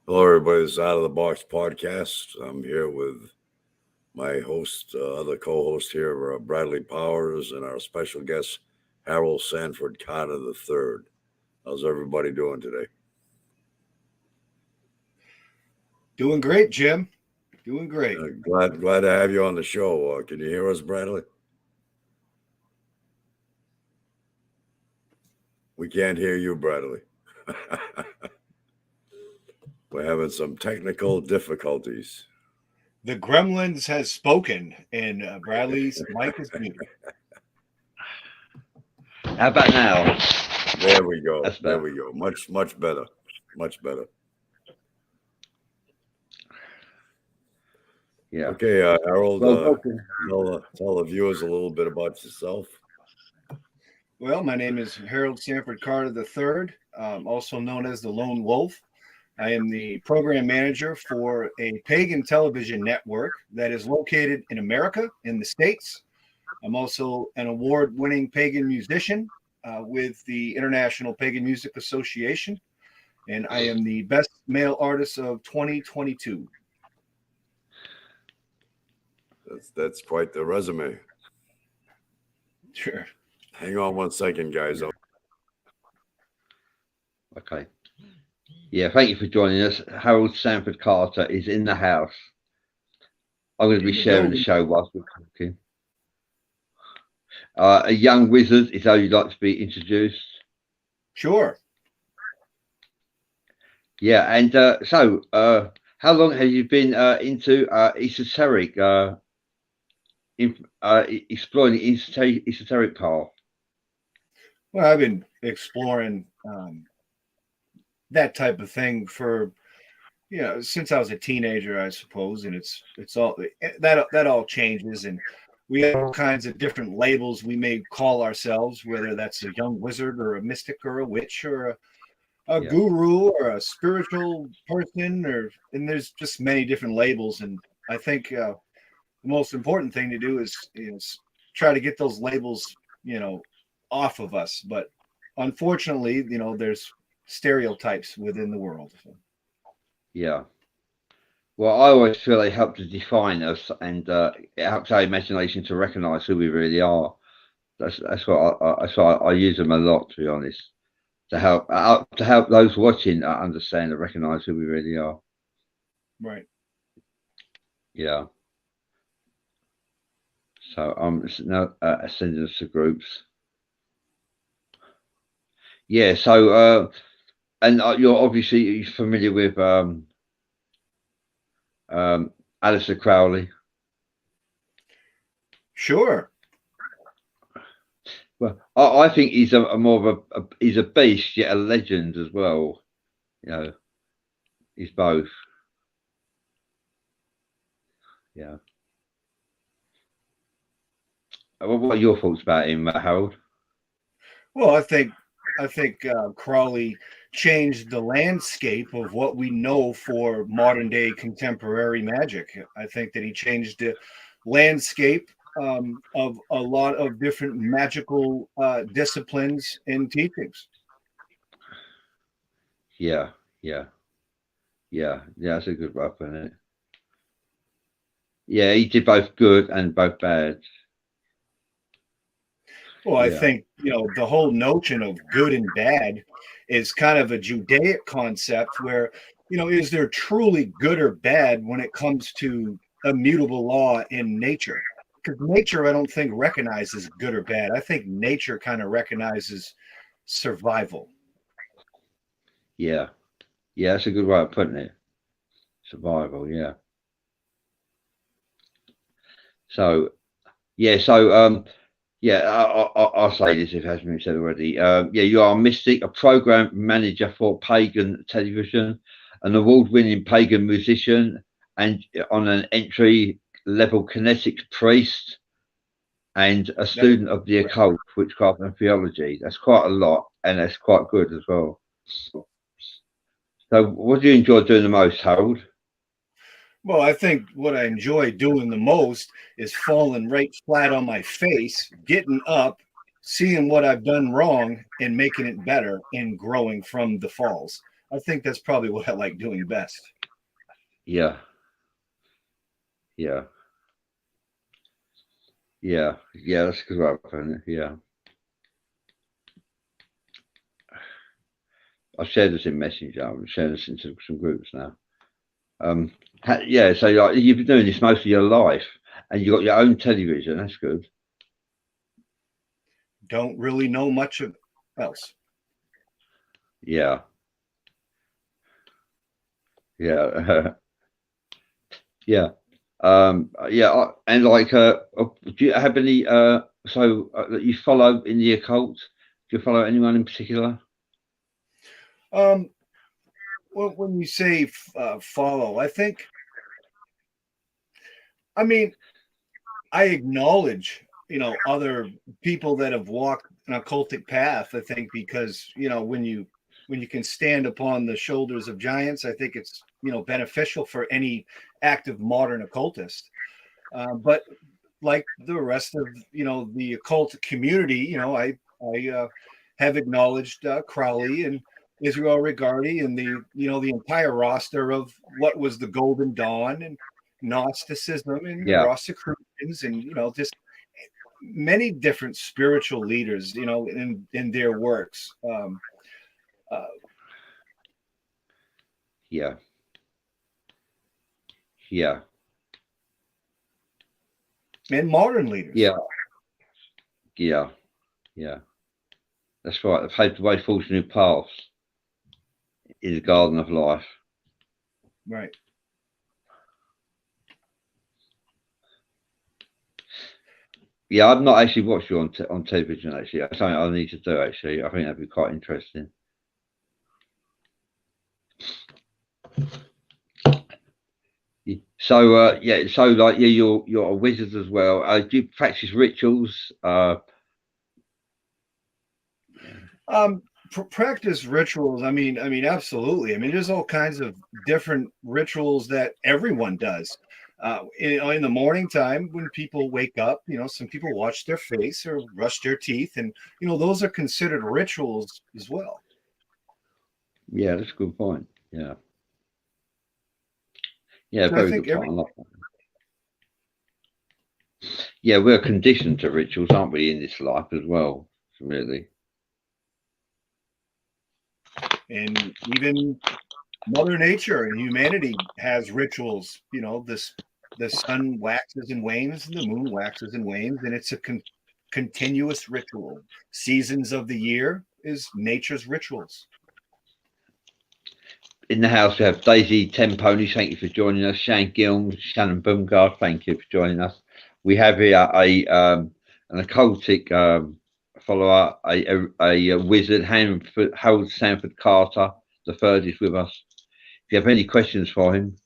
Hello, everybody. This is Out of the Box podcast. I'm here with my host, other co-host here, Bradley Powers, and our special guest, Harold Sanford Carter III. How's everybody doing today? Doing great, Jim. Doing great. Glad to have you on the show. Can you hear us, Bradley? We can't hear you, Bradley. We're having some technical difficulties. The Gremlins has spoken, and Bradley's mic is muted. How about now? There we go. That's There better. we go. Much better. Much better. Yeah. Okay, Harold, Well, welcome. tell the viewers a little bit about yourself. Well, my name is Harold Sanford Carter III, also known as the Lone Wolf. I am the program manager for a pagan television network that is located in America, in the States. I'm also an award-winning pagan musician with the International Pagan Music Association, and I am the best male artist of 2022. That's quite the resume. Sure. Hang on one second, guys. Okay. Yeah, thank you for joining us. Harold Sanford Carter is in the house. I'm going to be sharing the show whilst we're talking. A young wizard is how you'd like to be introduced. Sure. Yeah, and so how long have you been into esoteric, exploring the esoteric path? Well, I've been exploring that type of thing for since I was a teenager, I suppose, and it's all that all changes, and we have all kinds of different labels we may call ourselves, whether that's a young wizard or a mystic or a witch or a guru or a spiritual person, and there's just many different labels, and I think the most important thing to do is try to get those labels off of us, but unfortunately there's stereotypes within the world. Yeah. Well, I always feel they help to define us, and it helps our imagination to recognise who we really are. That's what I use them a lot, to be honest, to help those watching understand and recognise who we really are. Right. Yeah. So I'm now sending us to groups. Yeah. So and you're obviously familiar with Alistair Crowley. Sure. Well, I think he's a more of he's a beast yet a legend as well. He's both. Yeah. What are your thoughts about him, Harold? Well, I think Crawley changed the landscape of what we know for modern day contemporary magic. I think that he changed the landscape of a lot of different magical disciplines and teachings. Yeah. That's a good way of putting it. Yeah, he did both good and both bad. Well, I think the whole notion of good and bad is kind of a Judaic concept where is there truly good or bad when it comes to immutable law in nature? Because nature, I don't think recognizes good or bad. I think nature kind of recognizes survival. Yeah, that's a good way of putting it. Survival, yeah. So, I'll say this if it hasn't been said already. You are a mystic, a program manager for Pagan Television, an award-winning pagan musician, and on an entry-level Kinetic Priest, and a student of the occult, witchcraft, and theology. That's quite a lot, and that's quite good as well. So, what do you enjoy doing the most, Harold? Well, I think what I enjoy doing the most is falling right flat on my face, getting up, seeing what I've done wrong, and making it better and growing from the falls. I think that's probably what I like doing best. Yeah. Yeah. Yeah. Yeah. That's a good way of putting it. Yeah. I've shared this in Messenger. I'm sharing this into some groups now. Yeah. So like, you've been doing this most of your life, and you got your own television. That's good. Don't really know much else. Yeah. Yeah. Yeah. Yeah. And like, do you have any that you follow in the occult? Do you follow anyone in particular? Well, when you say follow, I mean, I acknowledge, other people that have walked an occultic path. I think because when you can stand upon the shoulders of giants, I think it's beneficial for any active modern occultist. But like the rest of the occult community, I have acknowledged Crowley and Israel Regardie and the entire roster of what was the Golden Dawn and Gnosticism and the Yeah. Rosicrucians and just many different spiritual leaders in their works. Yeah. Yeah. And modern leaders. Yeah. Yeah. Yeah. That's right. They've paved the way forward to new paths in the garden of life. Right. Yeah, I've not actually watched you on television. Actually, that's something I need to do. Actually, I think that'd be quite interesting. So yeah, so like yeah, you're a wizard as well. Do you practice rituals? Practice rituals. I mean, absolutely. I mean, there's all kinds of different rituals that everyone does. In the morning time when people wake up, some people wash their face or brush their teeth, and those are considered rituals as well. Yeah, that's a good point. Yeah. Yeah, So I very think good point. I like that. Yeah, we're conditioned to rituals, aren't we, in this life as well? Really. And even Mother Nature and humanity has rituals. The sun waxes and wanes, and the moon waxes and wanes, and it's a continuous ritual. Seasons of the year is nature's rituals. In the house, we have Daisy Ten Ponies. Thank you for joining us. Shane Gilms, Shannon Boomgard. Thank you for joining us. We have here an occultic follower, a wizard, Harold Sanford Carter. The third is with us. If you have any questions for him,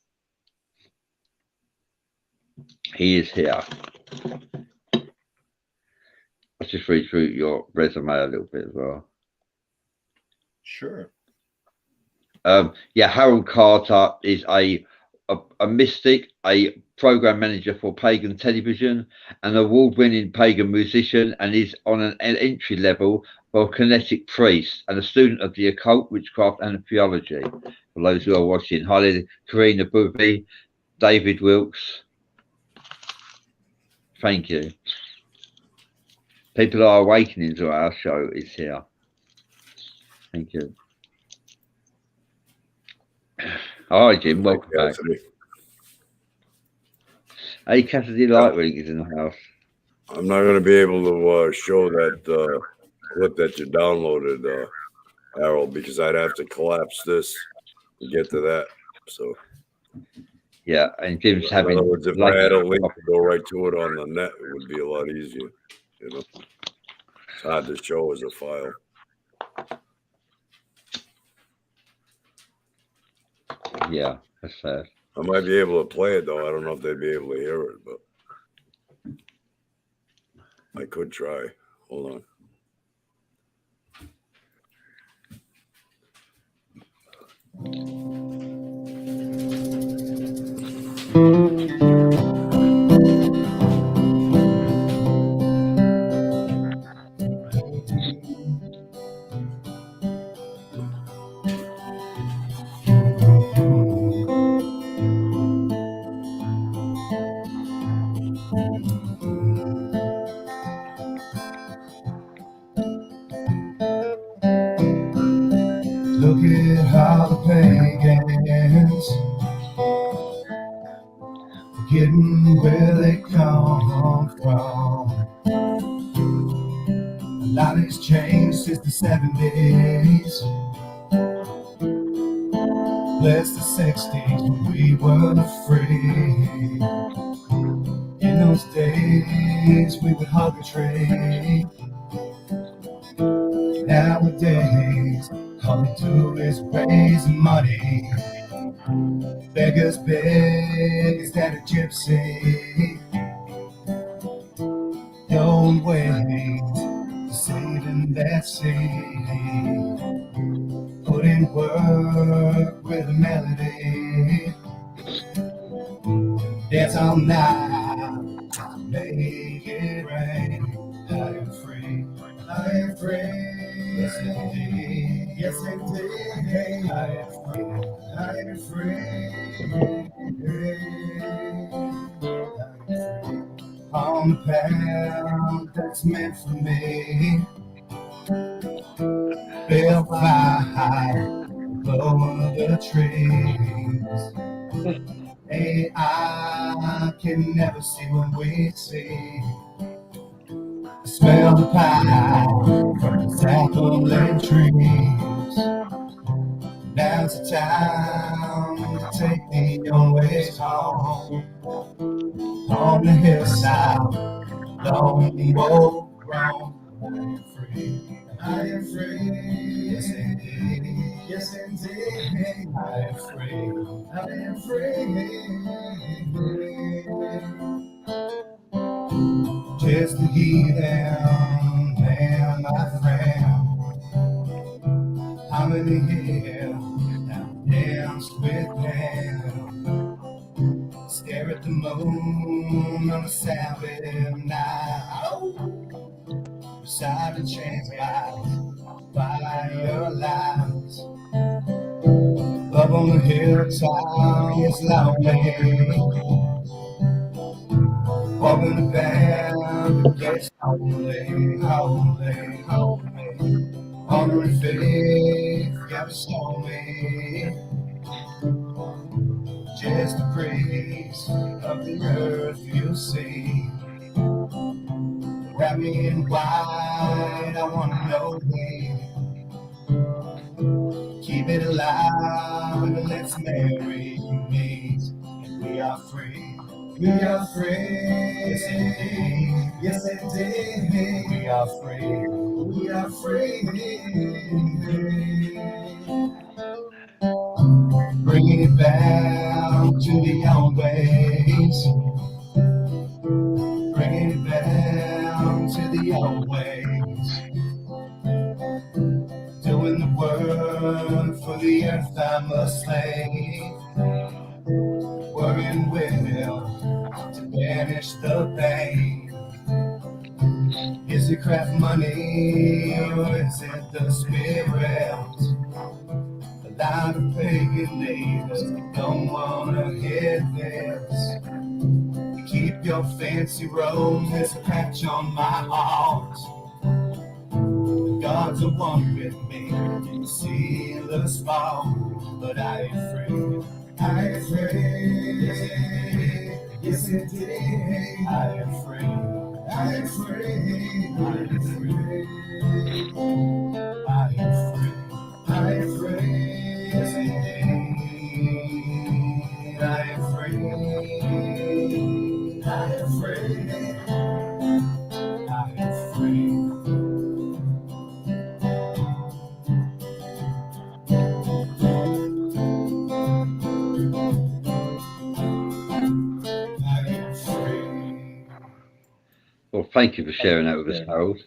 he is here. Let's just read through your resume a little bit as well. Sure. Yeah, Harold Carter is a mystic, a program manager for Pagan Television, an award-winning Pagan musician, and is on an entry level for Kinetic Priest, and a student of the occult, witchcraft, and theology. For those who are watching, hi, Karina Booby, David Wilkes. Thank you. People are awakening to our show is here. Thank you. Hi, Jim. Welcome back. Hey, Cassidy Lightwing is in the house. I'm not going to be able to show that clip that you downloaded, Harold, because I'd have to collapse this to get to that. So, yeah, and Jim's having. In other words, if I had a link to go right to it on the net, it would be a lot easier. It's hard to show as a file. Yeah, that's sad. I might be able to play it, though. I don't know if they'd be able to hear it, but I could try. Hold on. Look at how the pagans getting where they come from. A lot has changed since the 70s. Bless the 60s when we were free. In those days we would hug a tree. Nowadays all we do is raise money. Beggars beg, is that a gypsy? No way to saving that seed. Put in work with a melody. Dance all night, make it rain. I am free, I am free. Yes indeed, yes indeed. I am free, I am free. On the path that's meant for me, built by below the trees. AI can never see what we see. Smell the pie from the sapling trees. Now's the time to take me on ways home. On the hillside, long old grown. I am free, I am free. Yes indeed, yes indeed. I am free, I am free. Just to give them, man, my friend. How many here have danced with them? Stare at the moon on a Sabbath night. Beside the chains by your lives. Love on the hilltop is lonely. Walking the band gets holy, holy, holy. Honoring faith, gotta stone me. Just a praise of the earth you see. Wrap me in white, I wanna know me. Keep it alive and let's marry me. We are free, we are free. Yes indeed, yes indeed. We are free, we are free. Bringing it back to the old ways. Bringing it back to the old ways. Doing the work for the earth I'm a slave. Working will to banish the pain. Is it craft money or is it the spirit? A lot of pagan neighbors don't wanna hear this. Keep your fancy robes, there's a patch on my heart. The gods are one with me, you see the spark. But I am free, I am free. Yes indeed, I am free, I am free, I am free. I am free, I am free. Yes indeed, I am free. I am free. I am free. I am free. Well, thank you for sharing that with us, Harold.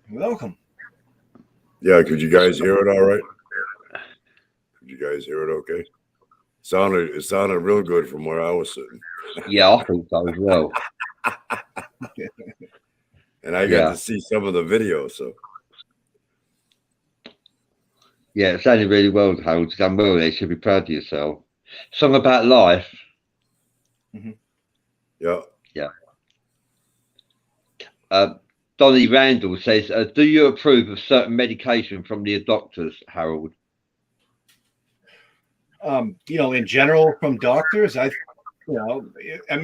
You're welcome. Yeah, could you guys hear it all right? Could you guys hear it okay? It sounded real good from where I was sitting. Yeah, I think so as well. And I got to see some of the video, so. Yeah, it sounded really well, Harold. You've done well there. You should be proud of yourself. Song about life. Mm-hmm. Yeah. Yeah. Donnie Randall says, do you approve of certain medication from the doctors, Harold? In general, from doctors, I mean,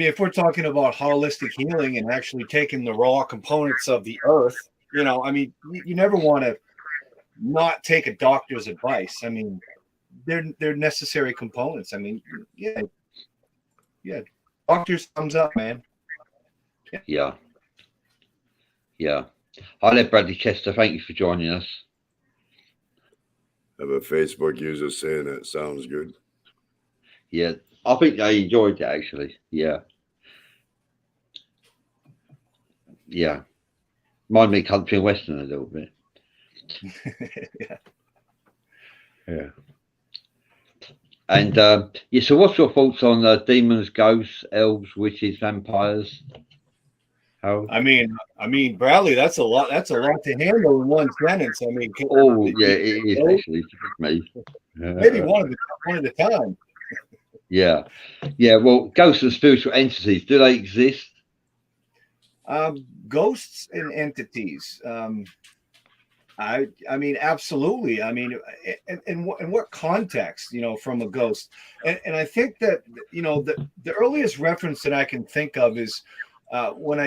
if we're talking about holistic healing and actually taking the raw components of the earth, I mean, you never want to not take a doctor's advice. I mean, they're necessary components. I mean, yeah, doctors thumbs up, man. Yeah. Hi there, Bradley Chester. Thank you for joining us. I have a Facebook user saying it sounds good. Yeah, I think they enjoyed it actually. Yeah. Mind me country and western a little bit. Yeah. And so what's your thoughts on demons, ghosts, elves, witches, vampires? Harold? I mean, Bradley, that's a lot to handle in one sentence. I mean, it is actually me. Maybe one at a time. Yeah. Well, ghosts and spiritual entities, do they exist? Ghosts and entities. I mean, absolutely. I mean, in what context, from a ghost? And I think that, the earliest reference that I can think of is when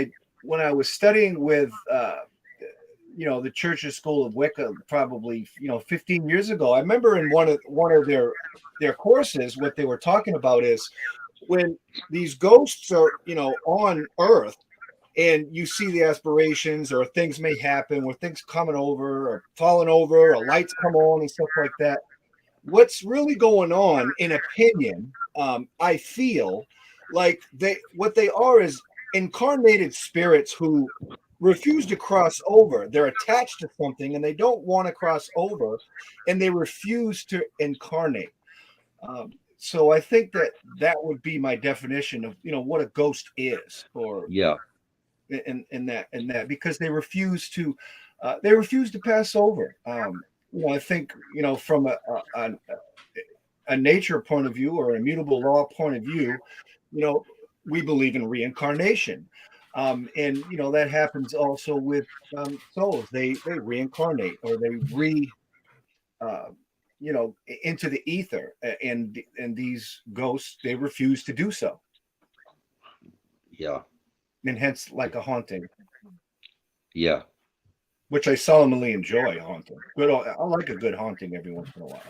I was studying with, the Church's School of Wicca, probably, 15 years ago. I remember in one of their courses, what they were talking about is when these ghosts are, on Earth, and you see the aspirations, or things may happen where things coming over or falling over, or lights come on and stuff like that. What's really going on, in opinion, I feel like what they are is incarnated spirits who refuse to cross over. They're attached to something and they don't want to cross over, and they refuse to incarnate. So I think that would be my definition of what a ghost is, or in that because they refuse to pass over. I think from a nature point of view, or an immutable law point of view, we believe in reincarnation, and that happens also with souls. They reincarnate, or they into the ether, and these ghosts, they refuse to do so. And hence, like a haunting. Which I solemnly enjoy, haunting. I like a good haunting every once in a while.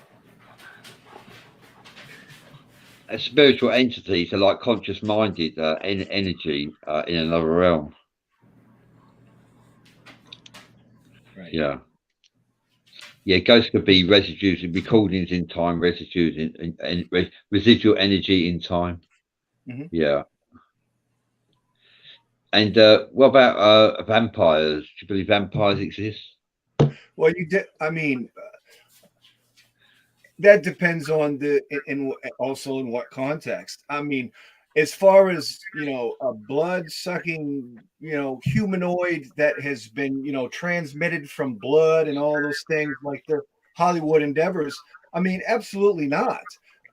Spiritual entities are like conscious-minded energy in another realm. Right. Yeah, ghosts could be residues and recordings in time, residues in residual energy in time. Mm-hmm. Yeah. And what about vampires? Do you believe vampires exist? Well, I mean, that depends on also in what context. I mean, as far as a blood-sucking humanoid that has been transmitted from blood and all those things, like the Hollywood endeavors, I mean, absolutely not.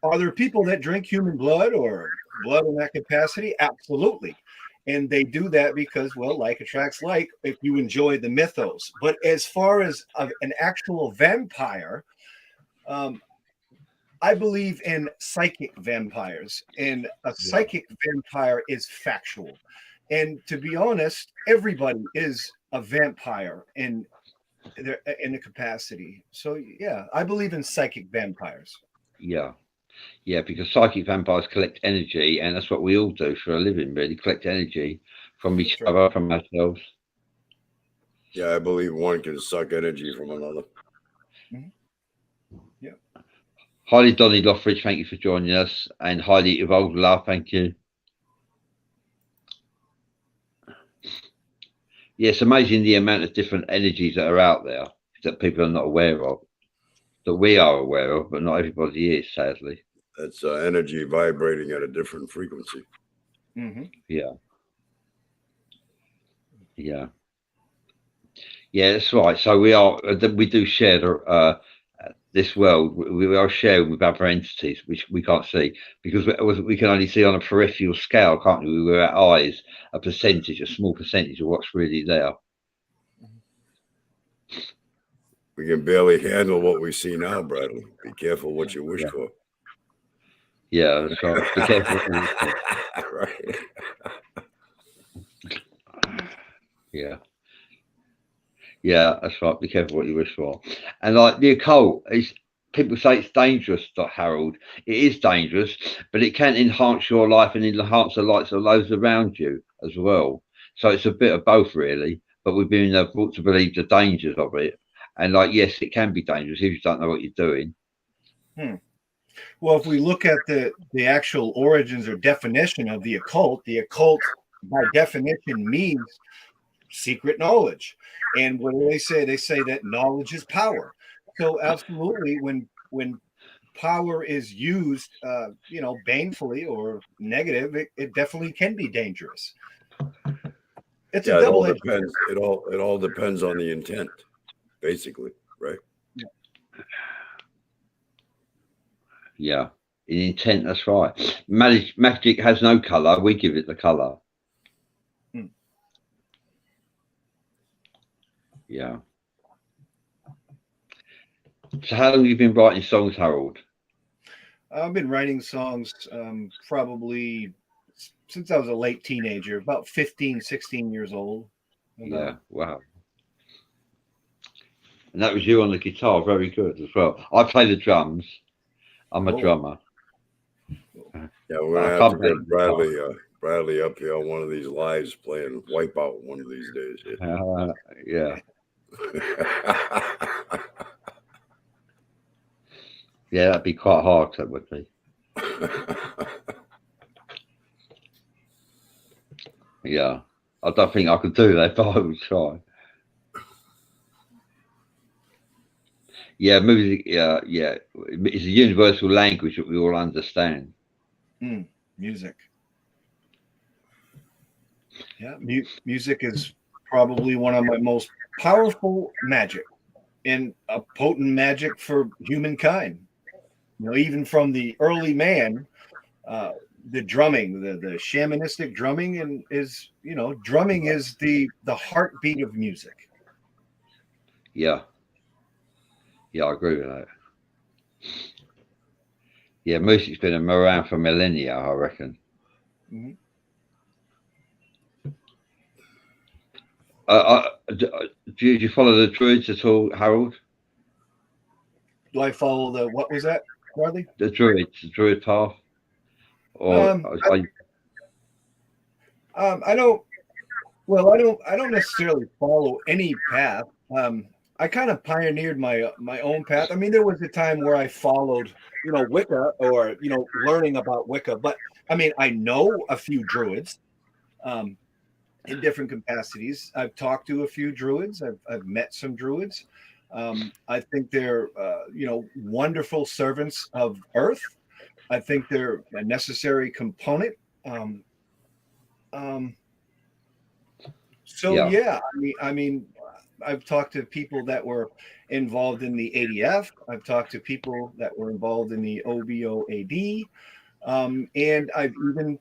Are there people that drink human blood, or blood in that capacity? Absolutely. And they do that because, well, like attracts like, if you enjoy the mythos. But as far as an actual vampire, I believe in psychic vampires, and a psychic vampire is factual. And to be honest, everybody is a vampire in the capacity. So yeah, I believe in psychic vampires. Yeah, because psychic vampires collect energy, and that's what we all do for a living, really, collect energy from each other, from ourselves. Yeah, I believe one can suck energy from another. Mm-hmm. Yeah. Highly Donny Lothridge, thank you for joining us, and highly Evolved Love, thank you. Yeah, it's amazing the amount of different energies that are out there that people are not aware of, that we are aware of, but not everybody is, sadly. That's energy vibrating at a different frequency. Mm-hmm. Yeah, that's right. So we do share this world. We are sharing with other entities, which we can't see, because we can only see on a peripheral scale, can't we? With our eyes, a small percentage of what's really there. We can barely handle what we see now, Bradley. Be careful what you wish Yeah. for. Yeah, that's right. Be careful. Right. Yeah. Yeah, that's right. Be careful what you wish for. And like the occult, people say it's dangerous, Harold. It is dangerous, but it can enhance your life and enhance the lives of those around you as well. So it's a bit of both, really. But we've been brought to believe the dangers of it. And like, yes, it can be dangerous if you don't know what you're doing. Well, if we look at the actual origins or definition of the occult by definition means secret knowledge. And what do they say? They say that knowledge is power. So absolutely, when power is used, banefully or negative, it definitely can be dangerous. It's a It all double-edged. depends. It all depends on the intent, basically, right? Yeah, in intent, that's right. Magic has no color. We give it the color. Yeah. So how long have you been writing songs, Harold? I've been writing songs probably since I was a late teenager, about 15, 16 years old. Yeah, wow. And that was you on the guitar, very good as well. I play the drums. I'm a drummer. Yeah, we're gonna have to get Bradley up here on one of these lives playing Wipeout one of these days. Yeah. Yeah, that'd be quite hard, that would be. Yeah. I don't think I could do that, but I would try. Yeah, music, yeah. It's a universal language that we all understand. Music. Yeah, music is probably one of my most powerful magic and a potent magic for humankind. Even from the early man, the drumming, the shamanistic drumming, and drumming is the heartbeat of music. Yeah. Yeah, I agree with that. Yeah, music's been around for millennia, I reckon. Mm-hmm. Do you follow the Druids at all, Harold? Do I follow what was that, Bradley? The Druid path? Or I don't necessarily follow any path. I kind of pioneered my own path. I mean, there was a time where I followed, Wicca or, learning about Wicca. But I mean, I know a few Druids in different capacities. I've talked to a few Druids. I've met some Druids. I think they're, wonderful servants of Earth. I think they're a necessary component. I mean, I've talked to people that were involved in the ADF. I've talked to people that were involved in the OBOAD. And I've even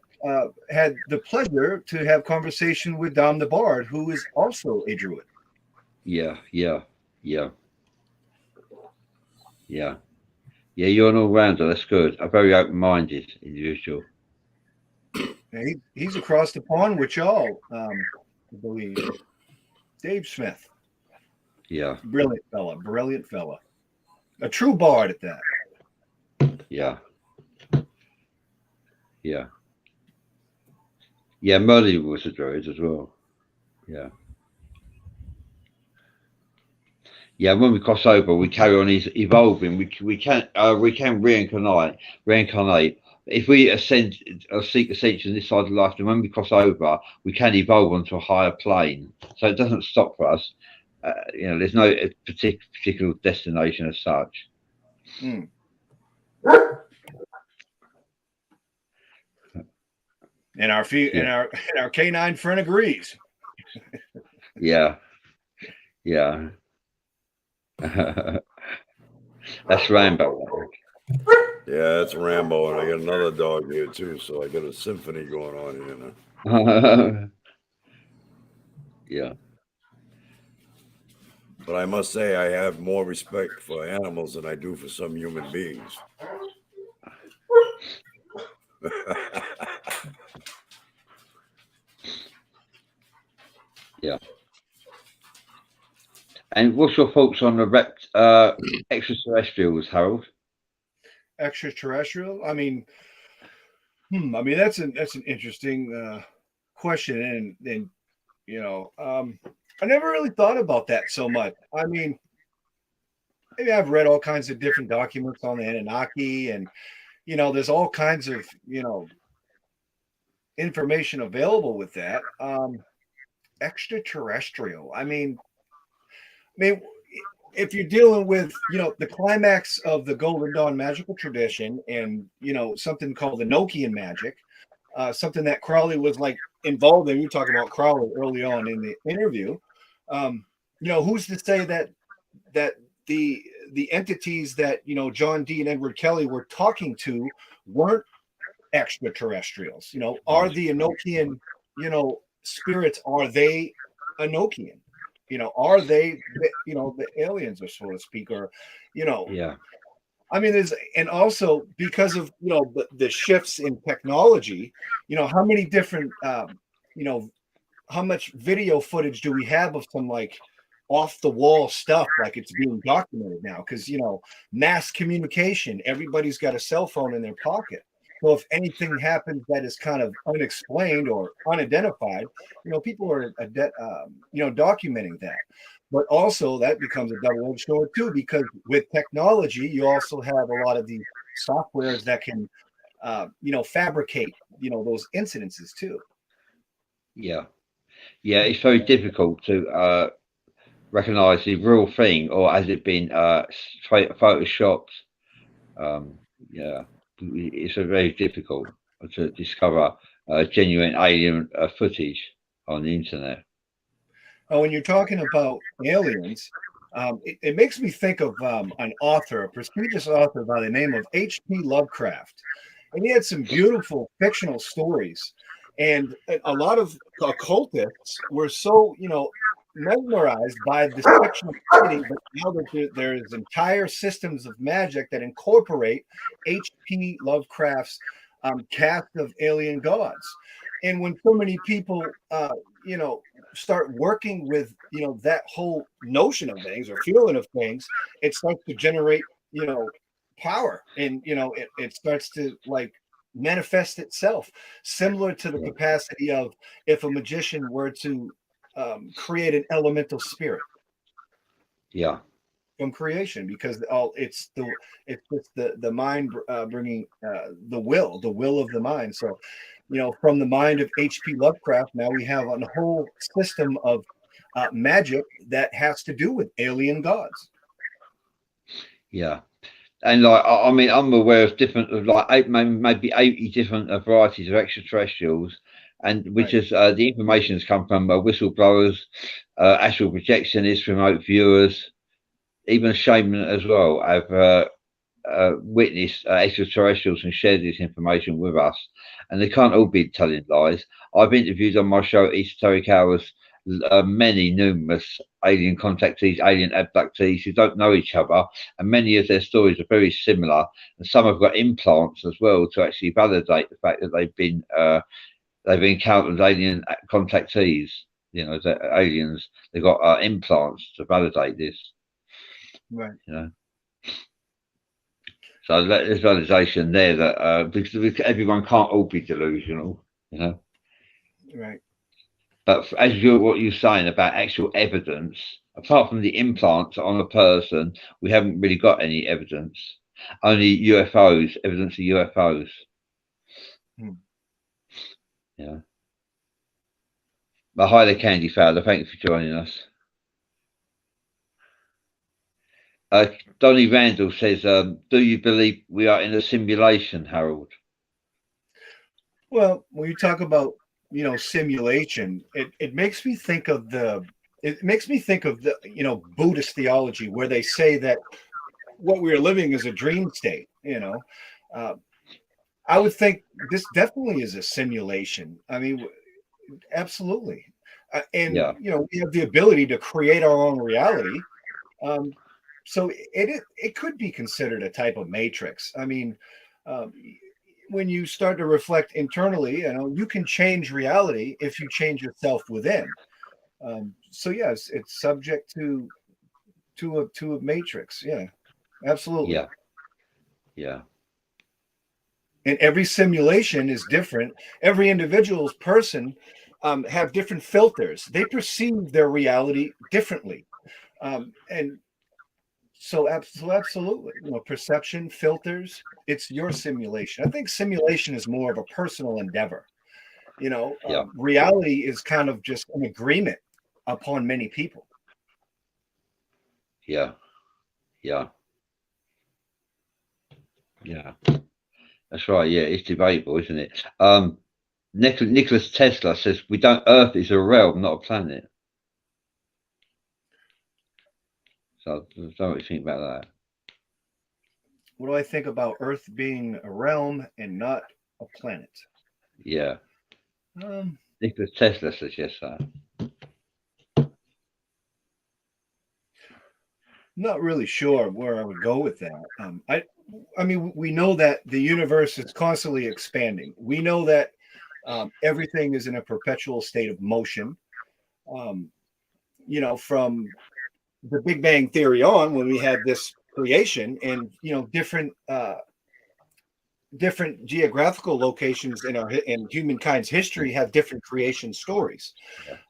had the pleasure to have conversation with Dom the Bard, who is also a Druid. Yeah, you're an all-rounder. That's good. A very open-minded individual. He's across the pond with y'all, I believe. Dave Smith. Yeah. Brilliant fella. A true bard at that. Yeah. Yeah, Merlin was a Druid as well. Yeah. Yeah, when we cross over, we carry on evolving. We can reincarnate. If we ascend or seek ascension this side of life, then when we cross over, we can evolve onto a higher plane. So it doesn't stop for us. There's no particular destination as such. And our canine friend agrees. Yeah. That's Rambo. Yeah, that's Rambo, and I got another dog here too, so I got a symphony going on here now. Yeah. But I must say, I have more respect for animals than I do for some human beings. Yeah. And what's your thoughts on the extraterrestrials, Harold? Extraterrestrial? I mean, that's an interesting question, and I never really thought about that so much. I mean, maybe I've read all kinds of different documents on the Anunnaki, and there's all kinds of information available with that. Extraterrestrial. I mean, if you're dealing with the climax of the Golden Dawn magical tradition, and something called the Enochian magic, something that Crowley was like involved in. You talk about Crowley early on in the interview. Who's to say that the entities that John Dee and Edward Kelly were talking to weren't extraterrestrials? Are the Enochian spirits, are they Enochian? Are they the aliens, or so to speak, or Yeah. I mean, and also because of the shifts in technology, how many different how much video footage do we have of some like off the wall stuff, like it's being documented now? Because mass communication, everybody's got a cell phone in their pocket. So if anything happens that is kind of unexplained or unidentified, people are documenting that. But also that becomes a double-edged sword too, because with technology, you also have a lot of these softwares that can, fabricate, those incidences too. Yeah. Yeah. It's very difficult to recognize the real thing, or has it been photoshopped? Yeah. It's very difficult to discover genuine alien footage on the internet. When you're talking about aliens, it makes me think of an author, a prestigious author by the name of H.P. Lovecraft. And he had some beautiful fictional stories. And a lot of occultists were so, mesmerized by this fictional writing, but now that there's entire systems of magic that incorporate H.P. Lovecraft's cast of alien gods. And when so many people, start working with, that whole notion of things or feeling of things, it starts to generate, power, and, it starts to like manifest itself, similar to the capacity of if a magician were to create an elemental spirit. Yeah. From creation, because it's just the mind bringing the will of the mind. So from the mind of H.P. Lovecraft, now we have a whole system of magic that has to do with alien gods. Yeah. And like, I mean, I'm aware of different, of like maybe 80 different varieties of extraterrestrials, and which is the information has come from whistleblowers, astral projectionists, remote viewers, even shaman as well. Have witnessed extraterrestrials and shared this information with us, and they can't all be telling lies. I've interviewed on my show Esoteric Hours many numerous alien contactees, alien abductees who don't know each other, and many of their stories are very similar, and some have got implants as well to actually validate the fact that they've encountered alien contactees. The aliens, they've got implants to validate this. Right. So there's validation there that because everyone can't all be delusional, Right. But what you're saying about actual evidence, apart from the implants on a person, we haven't really got any evidence. Only UFOs, evidence of UFOs. Yeah. But hi there, Candy Fowler. Thank you for joining us. Donnie Randall says, do you believe we are in a simulation, Harold? Well, when you talk about, simulation, it makes me think of the Buddhist theology, where they say that what we are living is a dream state. I would think this definitely is a simulation. I mean, absolutely. And we have the ability to create our own reality. So it could be considered a type of matrix. I mean, um, when you start to reflect internally, you can change reality if you change yourself within. So yes, it's subject to a matrix. Yeah, absolutely. Yeah. Yeah. And every simulation is different. Every individual's person have different filters. They perceive their reality differently. And so absolutely, perception filters. It's your simulation. I think simulation is more of a personal endeavor. Yeah. Reality is kind of just an agreement upon many people. Yeah. Yeah. Yeah. That's right. Yeah, it's debatable, isn't it? Nicholas Tesla says Earth is a realm, not a planet. So I don't know what you think about that. What do I think about Earth being a realm and not a planet? Yeah. Um, Nicholas Tesla suggests that. Not really sure where I would go with that. I mean, we know that the universe is constantly expanding. We know that everything is in a perpetual state of motion. Um, from the Big Bang Theory on, when we had this creation, and different geographical locations in humankind's history have different creation stories.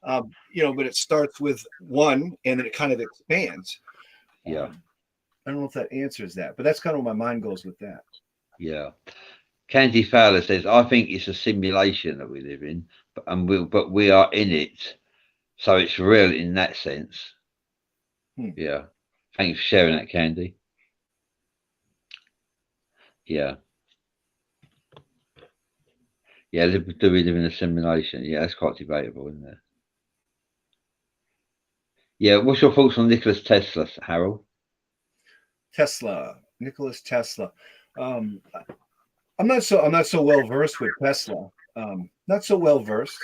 But it starts with one, and then it kind of expands. Yeah. I don't know if that answers that, but that's kind of where my mind goes with that. Yeah. Candy Fowler says, I think it's a simulation that we live in, but we are in it. So it's real in that sense. Yeah. Thank you for sharing that, Candy. Yeah. Yeah, do we live in a simulation? Yeah, that's quite debatable, isn't it? Yeah, what's your thoughts on Nicholas Tesla, Harold? Nicholas Tesla. I'm not so well versed with Tesla. Not so well versed.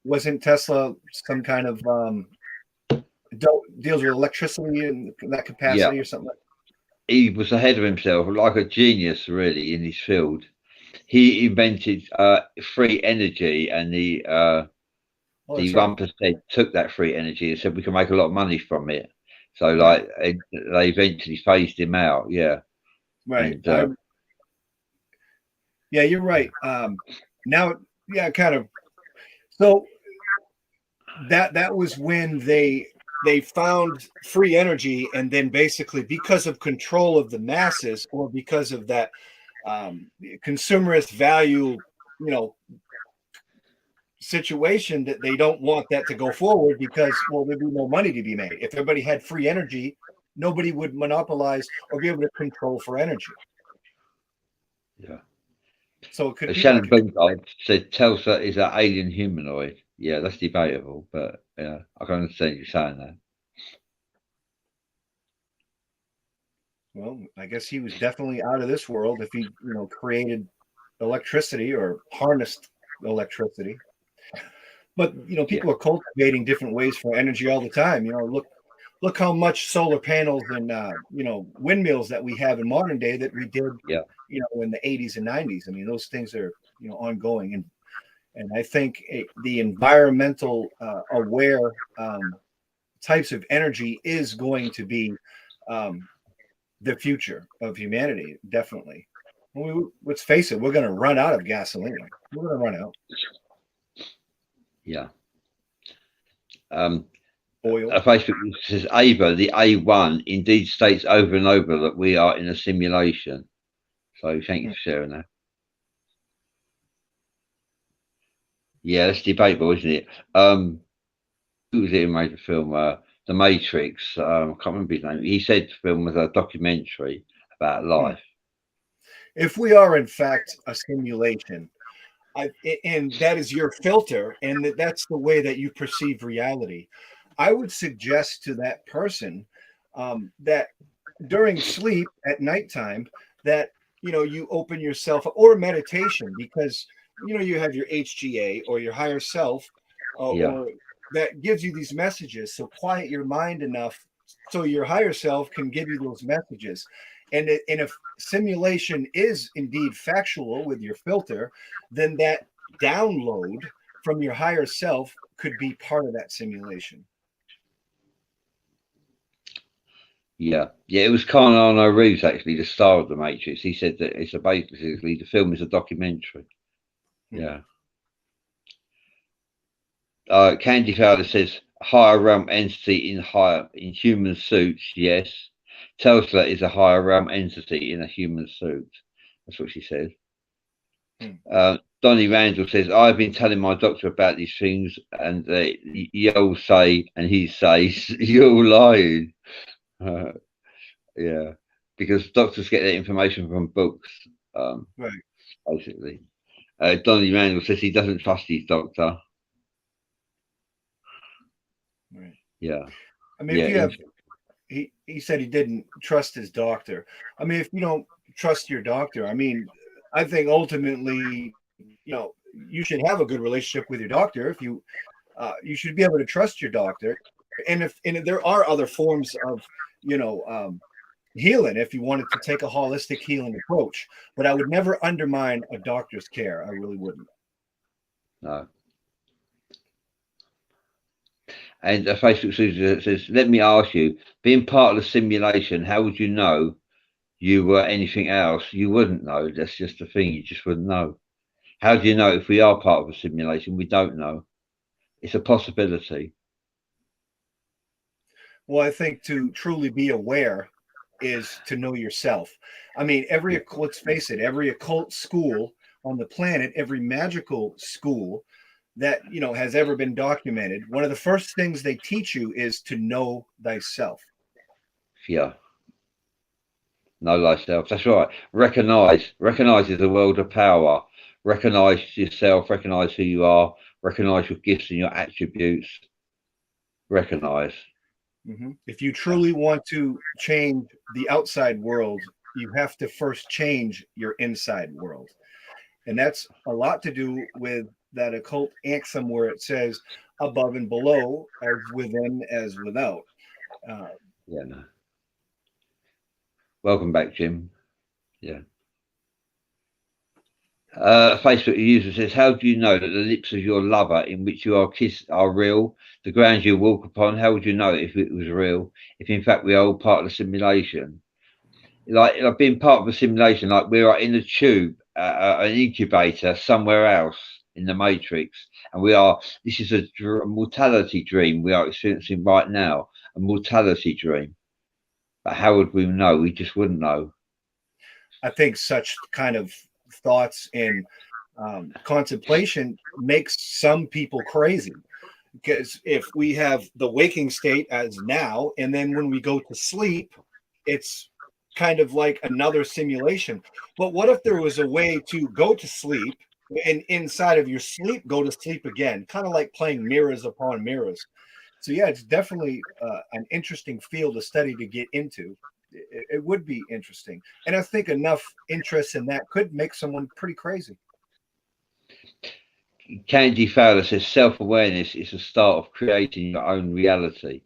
Wasn't Tesla some kind of deals with electricity in that capacity or something? He was ahead of himself, like a genius, really, in his field. He invented free energy, and the 1% took that free energy and said we can make a lot of money from it. So, they eventually phased him out. Yeah, right. And, yeah, you're right. Now, yeah, kind of. So that was when they found free energy, and then basically because of control of the masses, or because of that consumerist value, situation, that they don't want that to go forward, because there'd be no money to be made. If everybody had free energy, nobody would monopolize or be able to control for energy. Yeah. So it could be Shannon Bungard said Tesla is an alien humanoid. Yeah, that's debatable, but yeah, I can understand you saying that. Well, I guess he was definitely out of this world if he, created electricity or harnessed electricity. But people are cultivating different ways for energy all the time. Look how much solar panels and windmills that we have in modern day that we did in the 80s and 90s. I mean, those things are ongoing, and I think the environmental aware types of energy is going to be the future of humanity. Definitely. Let's face it, we're going to run out of gasoline. We're going to run out. Yeah. Oil. Facebook says Ava, the A1, indeed states over and over that we are in a simulation. So thank you for sharing that. Yeah, that's debatable, isn't it? Who was it who made the film? The Matrix. I can't remember his name. He said the film was a documentary about life. If we are in fact a simulation, and that is your filter, and that's the way that you perceive reality, I would suggest to that person that during sleep at nighttime, that you open yourself up, or meditation, because you have your HGA or your higher self, or that gives you these messages. So quiet your mind enough so your higher self can give you those messages. And if simulation is indeed factual with your filter, then that download from your higher self could be part of that simulation. Yeah, it was Keanu Reeves, actually, the star of The Matrix. He said that it's basically the film is a documentary. Yeah. Candy Fowler says higher realm entity in human suits. Yes, Tesla is a higher realm entity in a human suit. That's what she said. Donnie Randall says, I've been telling my doctor about these things, and you'll say, and he says, you're lying. Yeah, because doctors get their information from books, Right. basically. Donnie Randall says he doesn't trust his doctor. Right. Yeah. I mean, if you have, he said he didn't trust his doctor. I mean, if you don't trust your doctor, I mean, I think ultimately, you know, you should have a good relationship with your doctor. If you, you should be able to trust your doctor. And if there are other forms of, you know, healing, if you wanted to take a holistic healing approach, but I would never undermine a doctor's care. I really wouldn't. No. And a Facebook user says, let me ask you, being part of the simulation, how would you know you were anything else? You wouldn't know. That's just the thing. You just wouldn't know. How do you know if we are part of a simulation? We don't know. It's a possibility. Well, I think to truly be aware is to know yourself. I mean, let's face it, every occult school on the planet, every magical school that, you know, has ever been documented, one of the first things they teach you is to know thyself. Yeah. Know thyself. That's right. Recognize is the world of power. Recognize yourself. Recognize who you are. Recognize your gifts and your attributes. Recognize. Mm-hmm. If you truly want to change the outside world, you have to first change your inside world. And that's a lot to do with that occult axiom where it says above and below, as within as without. Yeah, no. Welcome back, Jim. Yeah. Facebook user says, how do you know that the lips of your lover in which you are kissed are real? The ground you walk upon, how would you know if it was real? If in fact we are all part of the simulation? Like being part of the simulation, like we are in a tube, an incubator somewhere else in the Matrix, and this is a mortality dream we are experiencing right now, a mortality dream. But how would we know? We just wouldn't know. I think such kind of thoughts and contemplation makes some people crazy, because if we have the waking state as now, and then when we go to sleep, it's kind of like another simulation. But what if there was a way to go to sleep and inside of your sleep go to sleep again, kind of like playing mirrors upon mirrors? So yeah, it's definitely an interesting field of study to get into. It would be interesting, and I think enough interest in that could make someone pretty crazy. Candy Fowler says self-awareness is the start of creating your own reality.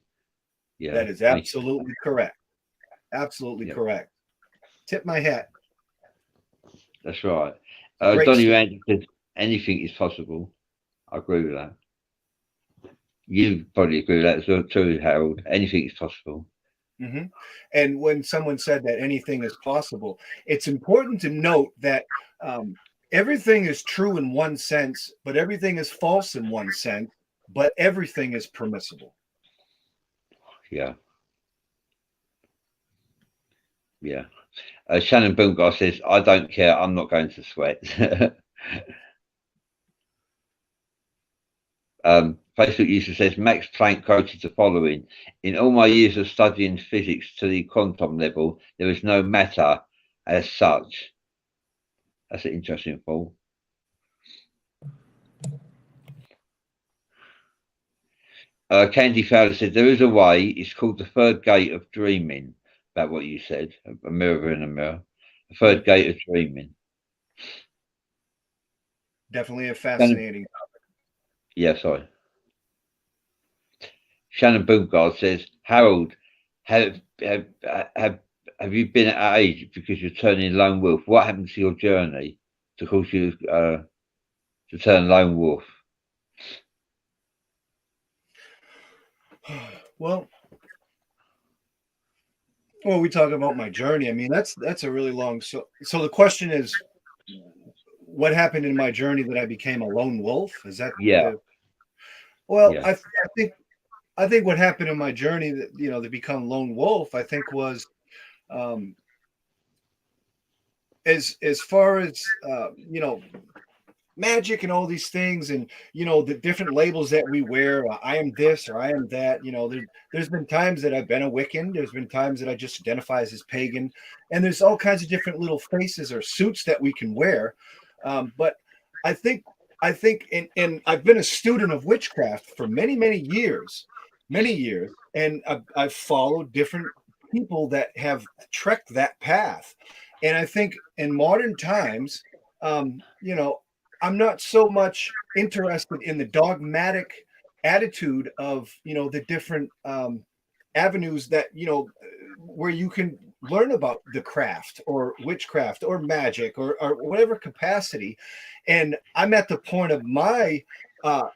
Yeah, that is absolutely correct. Absolutely correct. Tip my hat. That's right. Donnie Randall says anything is possible. I agree with that. You probably agree with that as well too, Harold. Anything is possible. Mm-hmm. And when someone said that anything is possible, it's important to note that everything is true in one sense, but everything is false in one sense, but everything is permissible. Yeah. Yeah. Shannon Boomgar says, I don't care. I'm not going to sweat. Facebook user says, Max Planck quoted the following: in all my years of studying physics to the quantum level, there is no matter as such. That's an interesting thought. Candy Fowler said, there is a way, it's called the third gate of dreaming. About what you said, a mirror in a mirror. The third gate of dreaming. Definitely a fascinating topic. Yeah, sorry. Shannon Boomgard says, Harold, have you been at that age because you're turning lone wolf? What happened to your journey to cause you to turn lone wolf? Well, we talk about my journey. I mean, that's a really long. So the question is, what happened in my journey that I became a lone wolf? Is that well, Yeah. I think what happened in my journey that to become lone wolf, I think was as far as magic and all these things, and the different labels that we wear. I am this or I am that. There's been times that I've been a Wiccan. There's been times that I just identify as pagan, and there's all kinds of different little faces or suits that we can wear. But I think, and I've been a student of witchcraft for many years, and I've followed different people that have trekked that path, and I think in modern times, I'm not so much interested in the dogmatic attitude of the different avenues that where you can learn about the craft or witchcraft or magic or whatever capacity. And I'm at the point of my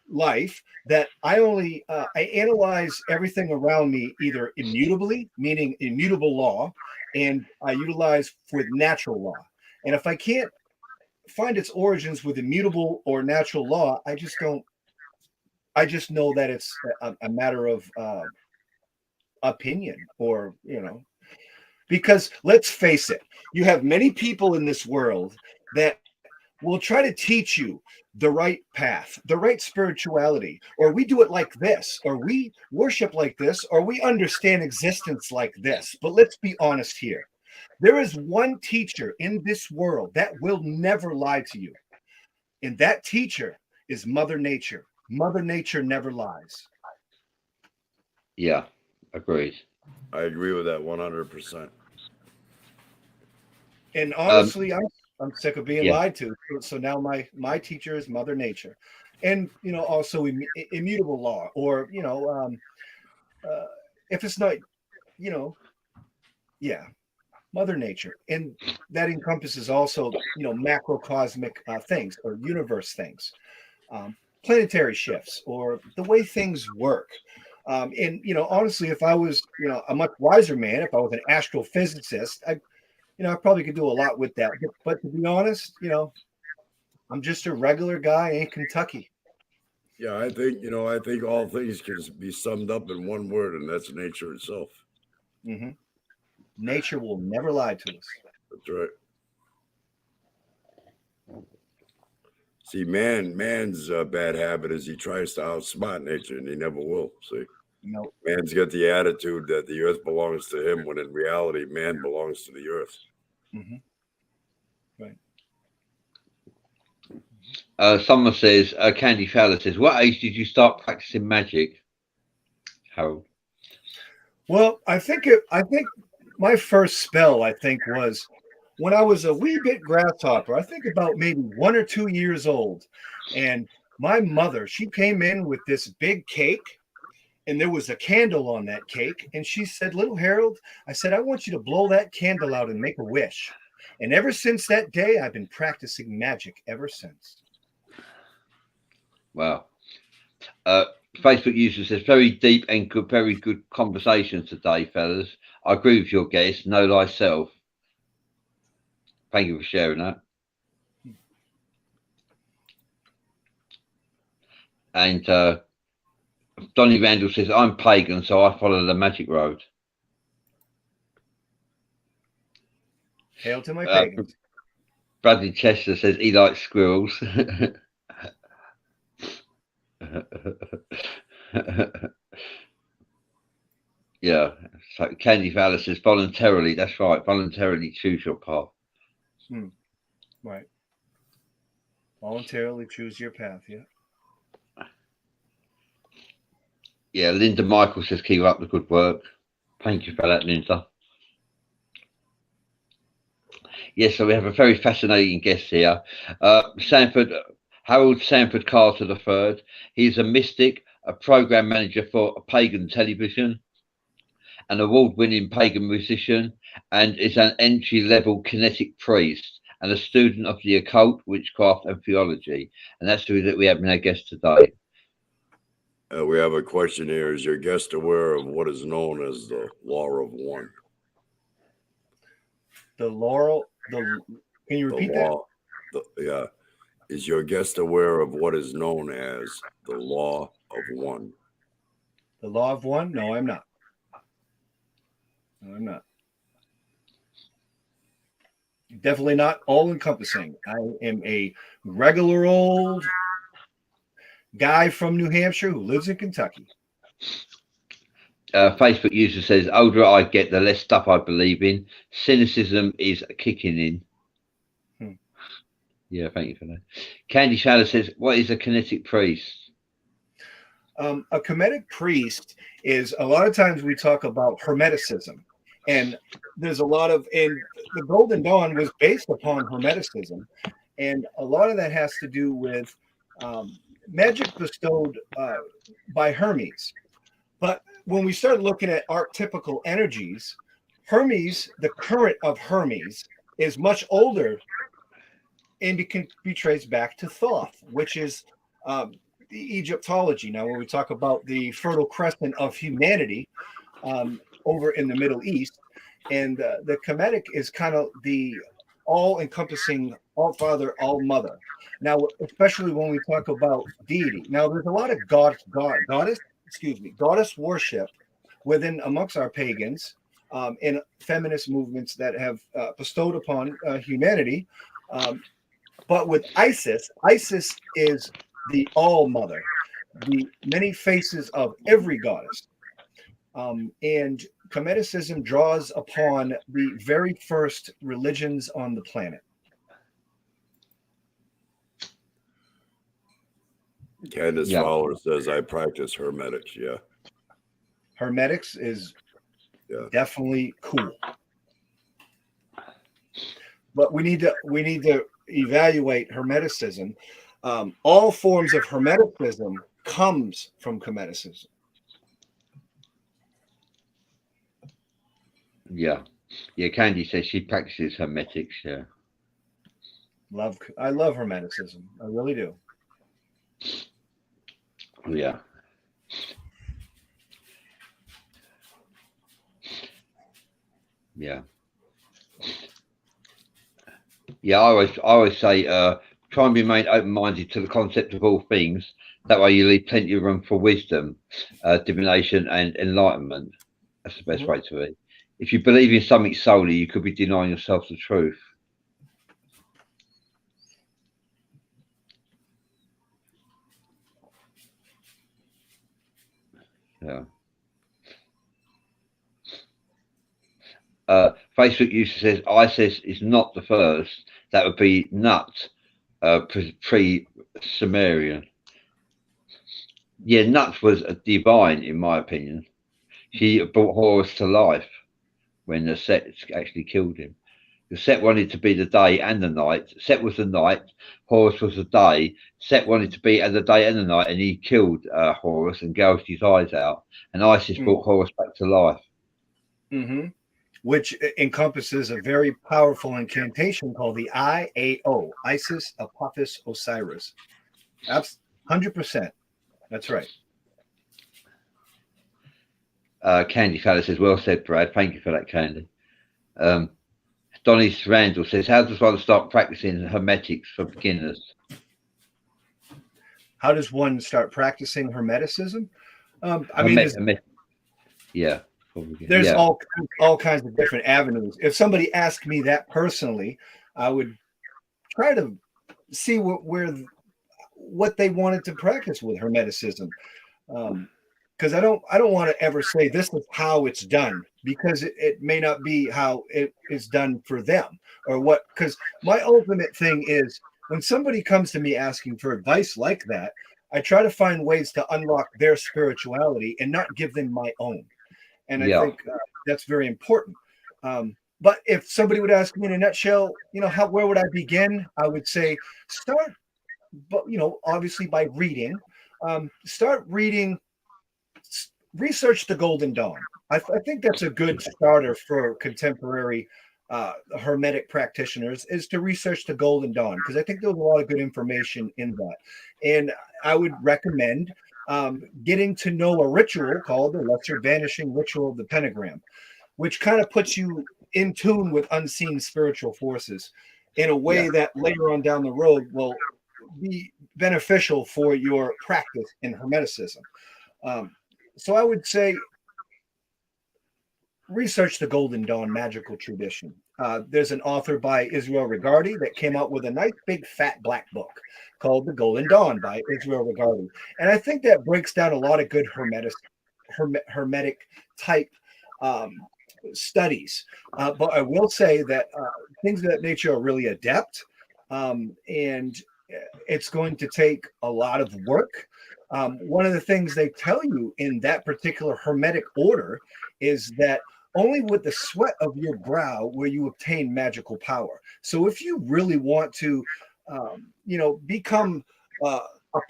life that I only I analyze everything around me either immutably, meaning immutable law, and I utilize with natural law. And if I can't find its origins with immutable or natural law, I just know that it's a matter of opinion, or because let's face it, you have many people in this world that will try to teach you the right path, the right spirituality, or we do it like this, or we worship like this, or we understand existence like this. But let's be honest here. There is one teacher in this world that will never lie to you. And that teacher is Mother Nature. Mother Nature never lies. Yeah, agreed. I agree with that 100%. And honestly, I'm sick of being lied to. So now my teacher is Mother Nature. And, also immutable law, or, if it's not, Mother Nature. And that encompasses also, macrocosmic things or universe things, planetary shifts, or the way things work. And, honestly, if I was, a much wiser man, if I was an astrophysicist, I probably could do a lot with that. But to be honest, I'm just a regular guy in Kentucky. Yeah, I think all things can be summed up in one word, and that's nature itself. Mm-hmm. Nature will never lie to us. That's right. See, man's bad habit is he tries to outsmart nature, and he never will. See, no, man's got the attitude that the earth belongs to him, when in reality, man belongs to the earth. Mm-hmm. Right. Someone says, Candy Fowler says, what age did you start practicing magic, Harold? Well, I think my first spell, was when I was a wee bit grasshopper. I think about maybe 1 or 2 years old. And my mother, she came in with this big cake, and there was a candle on that cake. And she said, little Harold, I said, I want you to blow that candle out and make a wish. And ever since that day, I've been practicing magic ever since. Wow. Facebook user says, very deep and good, very good conversation today, fellas. I agree with your guess. Know thyself. Thank you for sharing that. And Donnie Randall says, I'm pagan, so I follow the magic road. Hail to my pagans. Bradley Chester says he likes squirrels. Yeah. So Candy Fowler says voluntarily. That's right. Voluntarily choose your path. Right. Voluntarily choose your path. Yeah. Yeah. Linda Michael says keep up the good work. Thank you for that, Linda. Yes, so we have a very fascinating guest here. Harold Sanford Carter III. He is a mystic, a program manager for Pagan Television, an award-winning pagan musician, and is an entry-level Kinetic Priest and a student of the occult, witchcraft, and theology. And that's who that we have in our guest today. We have a question here. Is your guest aware of what is known as the Law of One? Can you repeat that? Yeah. Is your guest aware of what is known as the Law of One? The Law of One? No, I'm not. No, I'm not. Definitely not all-encompassing. I am a regular old guy from New Hampshire who lives in Kentucky. Facebook user says, older I get, the less stuff I believe in. Cynicism is kicking in. Yeah, thank you for that. Candy Shadow says, what is a Kinetic Priest? A Kinetic Priest is, a lot of times we talk about Hermeticism. And there's a lot of, and the Golden Dawn was based upon Hermeticism. And a lot of that has to do with magic bestowed by Hermes. But when we start looking at archetypical energies, Hermes, the current of Hermes, is much older and it can be traced back to Thoth, which is the Egyptology. Now, when we talk about the Fertile Crescent of humanity over in the Middle East, and the Kemetic is kind of the all-encompassing All-Father, All-Mother. Now, especially when we talk about deity. Now, there's a lot of goddess worship within amongst our pagans and feminist movements that have bestowed upon humanity. But with Isis is the all-mother, the many faces of every goddess. And Kemeticism draws upon the very first religions on the planet. Candace Fowler says, I practice Hermetics. Yeah. Hermetics is definitely cool. But we need to evaluate Hermeticism. All forms of Hermeticism comes from Kemeticism. Yeah. Candy says she practices Hermetics. Yeah. I love Hermeticism. I really do. Yeah. Yeah. Yeah, I always say try and remain open-minded to the concept of all things. That way you leave plenty of room for wisdom, divination, and enlightenment. That's the best way to be. If you believe in something solely, you could be denying yourself the truth. Yeah. Facebook user says Isis is not the first. That would be Nut, pre-Sumerian. Yeah, Nut was a divine, in my opinion. She brought Horus to life when the Set actually killed him. The Set wanted to be the day and the night. Set was the night, Horus was the day. Set wanted to be at the day and the night, and he killed Horus and gouged his eyes out. And Isis brought Horus back to life. Which encompasses a very powerful incantation called the IAO, Isis, Apophis, Osiris. That's 100%. That's right. Candy Fella says, well said, Brad. Thank you for that, Candy. Donnie Randall says, how does one start practicing Hermetics for beginners? How does one start practicing Hermeticism? Yeah. There's all kinds of different avenues. If somebody asked me that personally, I would try to see what they wanted to practice with Hermeticism. Because I don't want to ever say this is how it's done, because it may not be how it is done for them or what. Because my ultimate thing is when somebody comes to me asking for advice like that, I try to find ways to unlock their spirituality and not give them my own. And I think that's very important. But if somebody would ask me in a nutshell, where would I begin? I would say start, but obviously by reading. start reading, research the Golden Dawn. I think that's a good starter for contemporary Hermetic practitioners, is to research the Golden Dawn, because I think there's a lot of good information in that. And I would recommend getting to know a ritual called the Lesser Vanishing Ritual of the Pentagram, which kind of puts you in tune with unseen spiritual forces in a way that later on down the road will be beneficial for your practice in Hermeticism. So I would say research the Golden Dawn magical tradition. There's an author by Israel Regardie that came out with a nice big fat black book called The Golden Dawn by Israel Regardie. And I think that breaks down a lot of good Hermetic type studies. But I will say that things of that nature are really adept, and it's going to take a lot of work. One of the things they tell you in that particular Hermetic order is that only with the sweat of your brow will you obtain magical power. So if you really want to, become a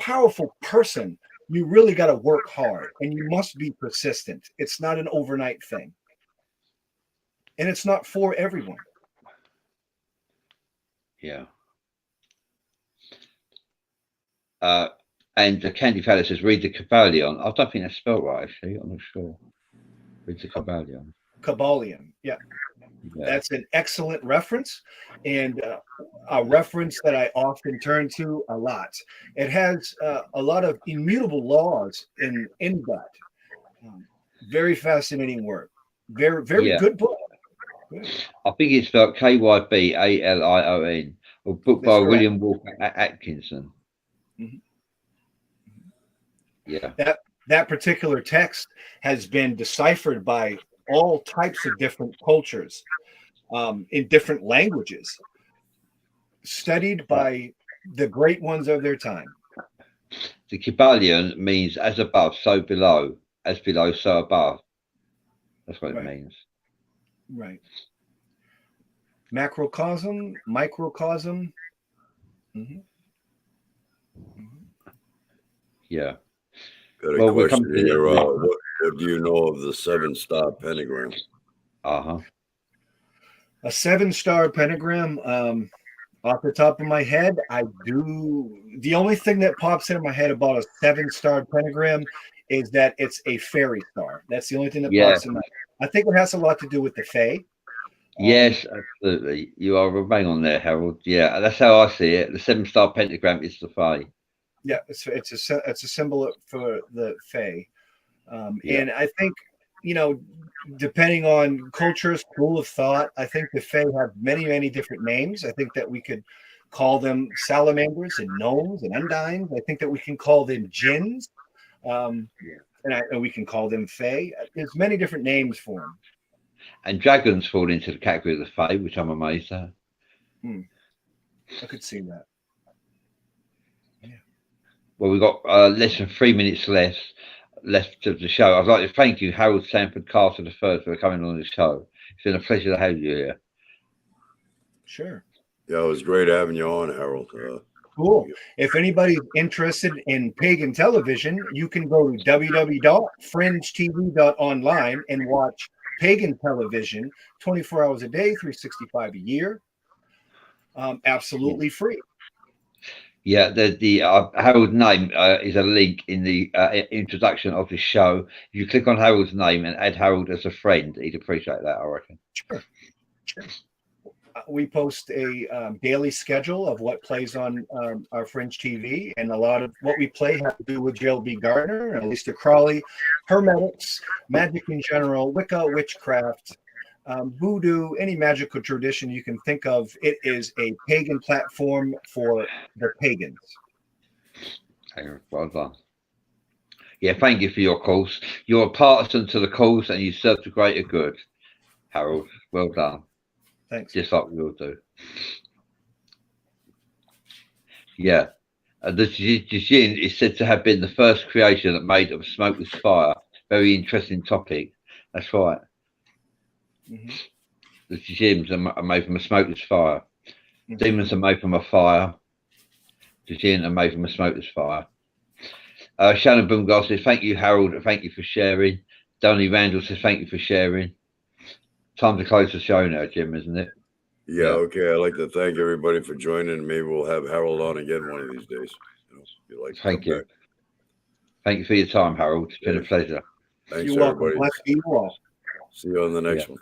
powerful person, you really got to work hard, and you must be persistent. It's not an overnight thing. And it's not for everyone. Yeah. And the Candy Feller says, read the Kabbalion. I don't think that's spelled right, actually. I'm not sure. Read the Kabbalion. Kabbalion, yeah. That's an excellent reference, and a reference that I often turn to a lot. It has a lot of immutable laws in that. Very fascinating work. Very good book. I think it's spelled Kyblion, a book by William Walker Atkinson. Mm-hmm. Yeah. That particular text has been deciphered by all types of different cultures in different languages, studied by the great ones of their time. The Kabbalion means as above, so below, as below, so above. That's what it means. Right. Macrocosm, microcosm. Mm-hmm. Mm-hmm. Yeah. Got a question here. What do you know of the 7-star pentagram? A 7-star pentagram. Off the top of my head, I do. The only thing that pops into my head about a 7-star pentagram is that it's a fairy star. That's the only thing that pops in my head. I think it has a lot to do with the Fae. Yes, absolutely. You are bang on there, Harold. Yeah, that's how I see it. The 7-star pentagram is the Fae. Yeah, it's a symbol for the Fae. And I think, depending on culture, school of thought, I think the Fae have many, many different names. I think that we could call them salamanders and gnomes and undines. I think that we can call them jinns. And we can call them Fae. There's many different names for them. And dragons fall into the category of the Fae, which I'm amazed at. I could see that. Yeah. Well, we've got less than 3 minutes left of the show. I'd like to thank you, Harold Sanford Carter III, for coming on the show. It's been a pleasure to have you here. Sure. Yeah, it was great having you on, Harold. Cool. If anybody's interested in Pagan Television, you can go to www.fringetv.online and watch Pagan Television 24 hours a day, 365 a year. Absolutely free. Yeah, the Harold's name is a link in the introduction of the show. If you click on Harold's name and add Harold as a friend, he'd appreciate that, I reckon. Sure. We post a daily schedule of what plays on our Fringe TV, and a lot of what we play have to do with Gerald B. Gardner and Aleister Crowley, Hermetics, magic in general, Wicca, witchcraft, voodoo, any magical tradition you can think of. It is a pagan platform for the pagans. Well done. Yeah, thank you for your cause. You're a partisan to the cause and you serve the greater good, Harold. Well done. Thanks. Just like we all do. Yeah. The Jinn is said to have been the first creation that made of smokeless fire. Very interesting topic. That's right. Mm-hmm. The Jinns are made from a smokeless fire. Mm-hmm. Demons are made from a fire. The Jinn are made from a smokeless fire. Shannon Boomgar says, thank you, Harold. Thank you for sharing. Donny Randall says, thank you for sharing. Time to close the show now, Jim, isn't it? Yeah, okay. I'd like to thank everybody for joining. Maybe we'll have Harold on again one of these days. If you'd like to Thank come you. back. Thank you for your time, Harold. It's been a pleasure. Thanks, You're welcome. everybody. Bless you all. See you on the next Yeah. one.